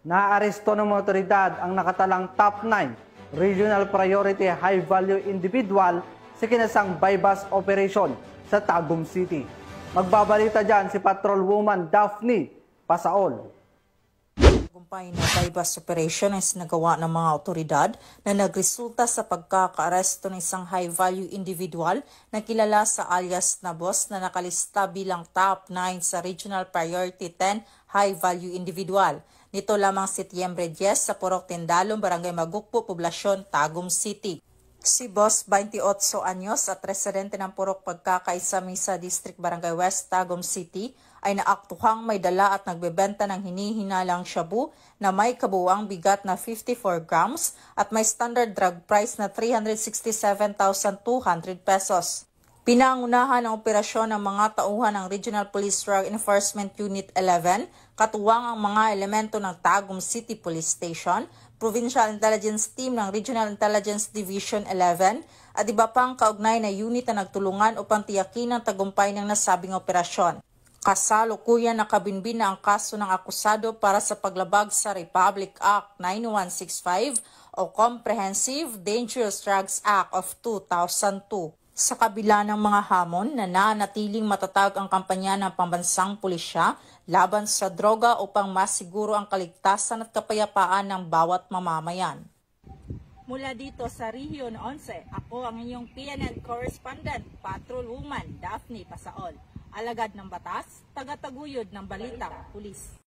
Naaresto ng mga otoridad ang nakatalang top 9 regional priority high-value individual sa kinasang bypass operation sa Tagum City. Magbabalita dyan si Patrolwoman Daphne Pasaol. Tagumpay na bypass operation ay sinagawa ng mga otoridad na nagresulta sa pagkakaaresto ng isang high-value individual na kilala sa alias na Boss na nakalista bilang top 9 sa Regional Priority 10 high-value individual. Nito lamang Setyembre 10 sa Purok Tindalong, Barangay Magukpo, Poblasyon, Tagum City. Si Boss, 28 anyos at residente ng Purok Pagkakaisa Misa District, Barangay West, Tagum City, ay naaktuhang may dala at nagbebenta ng hinihinalang shabu na may kabuuang bigat na 54 grams at may standard drug price na 367,200 pesos. Pinangunahan ang operasyon ng mga tauhan ng Regional Police Drug Enforcement Unit 11, katuwang ang mga elemento ng Tagum City Police Station, Provincial Intelligence Team ng Regional Intelligence Division 11 at iba pang kaugnay na unit na nagtulungan upang tiyakin ang tagumpay ng nasabing operasyon. Kasalukuyan nakabinbin na ang kaso ng akusado para sa paglabag sa Republic Act 9165 o Comprehensive Dangerous Drugs Act of 2002. Sa kabila ng mga hamon, nananatiling matatag ang kampanya ng pambansang pulisya laban sa droga upang masiguro ang kaligtasan at kapayapaan ng bawat mamamayan. Mula dito sa Region 11, ako ang inyong PNN correspondent, Patrolwoman Daphne Pasaol. Alagad ng batas, tagataguyod ng balitang pulis.